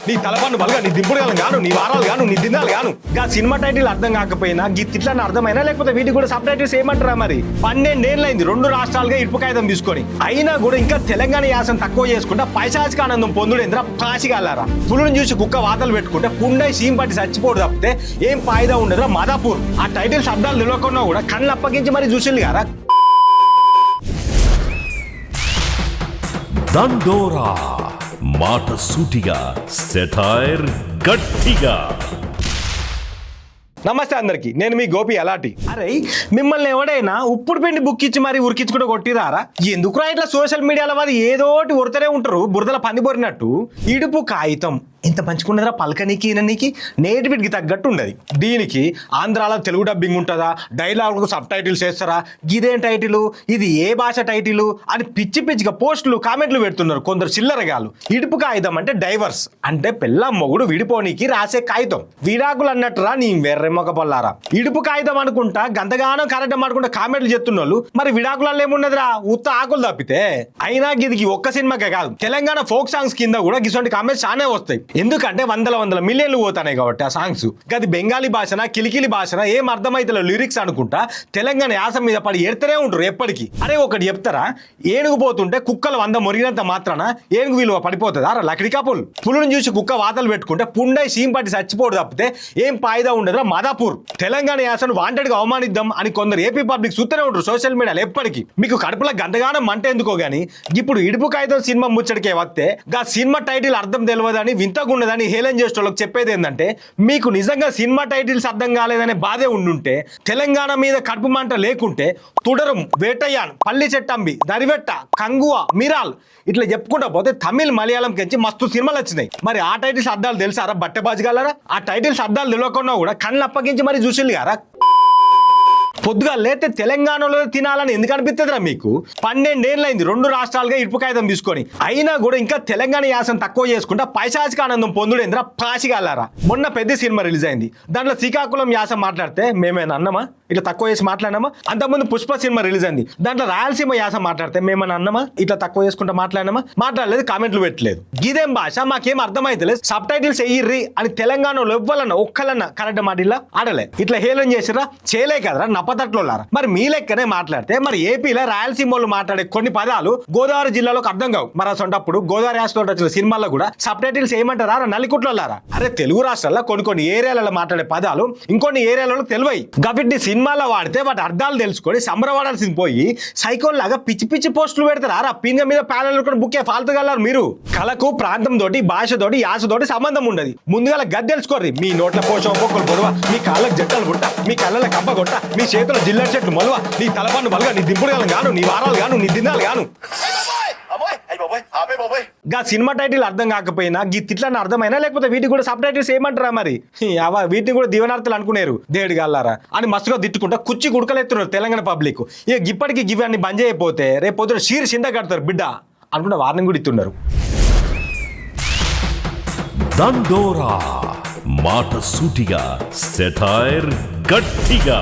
నీ తలపన్ను బలగా నీ దింపుడు గాను నీ వారాలు గాను నీ దినాలు గాను గా సినిమా టైటిల్ అర్థం కాకపోయినా గీ తిట్లని అర్థమైనా లేకపోతే వీటికి కూడా సబ్ టైటిల్స్ ఏమంటారా మరి 12 ఏళ్ళైంది 2 రాష్ట్రాలుగా ఇటుపు కాగితం తీసుకొని అయినా కూడా ఇంకా తెలంగాణ యాసం తక్కువ చేసుకుంటా పైశాచిక ఆనందం పొందుడేంద్ర కాశిగాలారా పులుని చూసి కుక్క వాతలు పెట్టుకుంటే పుండై సీమ్ పట్టి చచ్చిపోడు తప్పితే ఏం ఫాయిదా ఉండదురా మాదాపూర్ ఆ టైటిల్ శబ్దాలు తెలియకుండా కూడా కళ్ళు అప్పగించి మరి చూసింది గారా దండోరా మాట సూటిగా సెటైర్ గట్టిగా. నమస్తే అందరికి, నేను మీ గోపి అలాటి. అరే మిమ్మల్ని ఎవడైనా ఉప్పుడు పిండి బుక్ ఇచ్చి మరి ఉరికించుకుంటూ కొట్టిరారా? ఎందుకురా ఇట్లా సోషల్ మీడియాలో వారు ఏదోటి ఉరతనే ఉంటారు బురదల పంది బొరినట్టు. ఇడుపు కాగితం ఇంత మంచుకున్నదిరా పలకనీకి ఈయనకి నేటివిటికి తగ్గట్టు ఉండదు. దీనికి ఆంధ్రాలో తెలుగు డబ్బింగ్ ఉంటుందా, డైలాగులకు సబ్ టైటిల్స్ వేస్తారా, గిదేం టైటిల్, ఇది ఏ భాష టైటిల్ అని పిచ్చి పిచ్చిగా పోస్టులు కామెంట్లు పెడుతున్నారు కొందరు చిల్లరగాలు. ఇడుపు కాగితం అంటే డైవర్స్ అంటే పిల్ల మొగుడు విడిపోనీకి రాసే కాగితం. విడాకులు అన్నట్టురా నీ వెర్రెమ్మక పల్లారా. ఇడుపు కాగితం అనుకుంటా గంతగానం కరెక్ట్ అనుకుంటా కామెంట్లు చెప్తున్న వాళ్ళు మరి విడాకులలో ఏమున్నదిరా ఉత్త ఆకులు తప్పితే. అయినా గిదికి ఒక్క సినిమాకే కాదు తెలంగాణ ఫోక్ సాంగ్స్ కింద కూడా గిసొంటి కామెంట్స్ చానే వస్తాయి. ఎందుకంటే వందల మిలియన్లు పోతాయి కాబట్టి ఆ సాంగ్స్. గది బెంగాలీ భాషన కిలికిలి భాషన ఏం అర్థమైతే లిరిక్స్ అనుకుంటా తెలంగాణ యాస మీద పడి ఎడతనే ఉంటారు ఎప్పటికీ. అరే ఒకటి చెప్తారా, ఏనుగు పోతుంటే కుక్కలు 100 మొరిగినంత మాత్రాన ఏనుగు విలువ పడిపోతుందా? లకడి కాపుల్ పులుని చూసి కుక్క వాతలు పెట్టుకుంటే పుండై సీమ్ పట్టి చచ్చిపోడు తప్పితే ఏం ఫాయిదా ఉండదురా మాదాపూర్. తెలంగాణ యాసను వాంటెడ్ గా అవమానిద్దాం అని కొందరు ఏపీ పబ్లిక్ చూస్తూనే ఉంటారు సోషల్ మీడియాలో ఎప్పటికీ. మీకు కడుపులో గంటగానం మంట ఎందుకో గానీ ఇప్పుడు ఇడుపు కాగితం సినిమా ముచ్చడికే వస్తే గా సినిమా టైటిల్ అర్థం తెలియదని వింతగున్నదని హేళన చేసేటోళ్ళకి చెప్పేది ఏంటంటే, మీకు నిజంగా సినిమా టైటిల్స్ అర్థం కాలేదనే బాధే ఉండుంటే, తెలంగాణ మీద కడుపు మంట లేకుంటే తుడరం, వేటయ్యాన్, పల్లి చెట్టంబి, దరివెట్ట, కంగువ, మిరాల్ ఇట్లా చెప్పుకుంటా పోతే తమిళ్ మలయాళం కెంచి మస్తు సినిమాలు వచ్చినాయి. మరి ఆ టైటిల్స్ అర్థాలు తెలుసారా బట్టెబాజుగాలరా? ఆ టైటిల్స్ అర్థాలు తెలియకుండా కూడా కళ్ళు అప్పగించి మరి చూసిల్లు గారా. పొద్దుగా లేతే తెలంగాణలో తినాలని ఎందుకు అనిపిస్తుందిరా మీకు? 12 ఏళ్ళైంది 2 రాష్ట్రాలుగా ఇటుపు కాగితం తీసుకొని అయినా కూడా ఇంకా తెలంగాణ యాసం తక్కువ చేసుకుంటా పైశాచిక ఆనందం పొందుడేంద్ర పాచిగాలారా. మొన్న పెద్ద సినిమా రిలీజ్ అయింది, దాంట్లో శ్రీకాకుళం యాసం మాట్లాడితే మేమేనా అన్నమా ఇట్లా తక్కువ చేసి మాట్లాడినామా? అంతకుముందు పుష్ప సినిమా రిలీజ్ అయింది, దాంట్లో రాయలసీమ యాసం మాట్లాడితే మేమేనా అన్నమా ఇట్లా తక్కువ చేసుకుంటా మాట్లాడినామా? మాట్లాడలేదు, కామెంట్లు పెట్టలేదు. ఇదేం భాష మాకేం అర్థమైతలేదు, సబ్ టైటిల్స్ ఎయ్యిర్రి అని తెలంగాణలో ఎవ్వాలన్నా ఒక్కలన్నా కరెక్ట్ మాట ఇలా ఆడలే. ఇట్లా హేళన చేసిరా చేయలే కదరా నప్పతట్లోలారా. మరి మీ లెక్కనే మాట్లాడితే మరి ఏపీలో రాయలసీమ వాళ్ళు మాట్లాడే కొన్ని పదాలు గోదావరి జిల్లాలోకి అర్థం కావు. మరి అసొంటప్పుడు గోదావరి యాసతో వచ్చిన సినిమాల్లో కూడా సబ్ టైటిల్స్ ఏమంటారా నలికుట్లోలారా? అరే తెలుగు రాష్ట్రాల్లో కొన్ని ఏరియాలలో మాట్లాడే పదాలు ఇంకొన్ని ఏరియాలలో తెలివై గవిడ్ని సినిమాలో వాడితే వాటి అర్థాలు తెలుసుకొని సంబరపడాల్సింది పోయి సైకోల్ లాగా పిచ్చి పిచ్చి పోస్టులు పెడతారా? పింగ మీద ప్యానల్ కూడా బుక్కే ఫాల్తుగలరు మీరు. కళకు ప్రాంతం తోటి భాషతోటి యాసతోటి సంబంధం ఉండదు. ముందుగా గది తెలుసుకోర్రి. మీ నోట్ల పోషం ఒక్కొక్కరు బొడవ, మీ కాళ్ళకు జట్టలు గుట్ట, మీ కళ్ళ కబ్బ కొట్ట, మీ చేతుల జిల్లెట్ చెట్లు మొలవ, నీ తలపన్ను బలగా నీ దింపుడు గాను నీ వారాలు గాను నీ దినాలు గాను. గా సినిమా టైటిల్ అర్థం కాకపోయినా గీ తిట్లని అర్థమైనా లేకపోతే వీటికి కూడా సబ్ టైటిల్స్ ఏమంటారా మరి? వీటిని కూడా దీవనార్థాలు అనుకునేరు దేడు గల్లారా అని మస్తుగా తిట్టుకుంటా కుచ్చి గుడకలెత్తున్నారు తెలంగాణ పబ్లిక్. ఇక ఇప్పటికి గివన్నీ బంద్ చేయకపోతే రేపు పొద్దున షీర్ చింద కడతారు బిడ్డ అనుకుంటే వార్నింగ్ కూడా ఇస్తున్నారు. దండోరా మాట సూటిగా సెటైర్ గట్టిగా.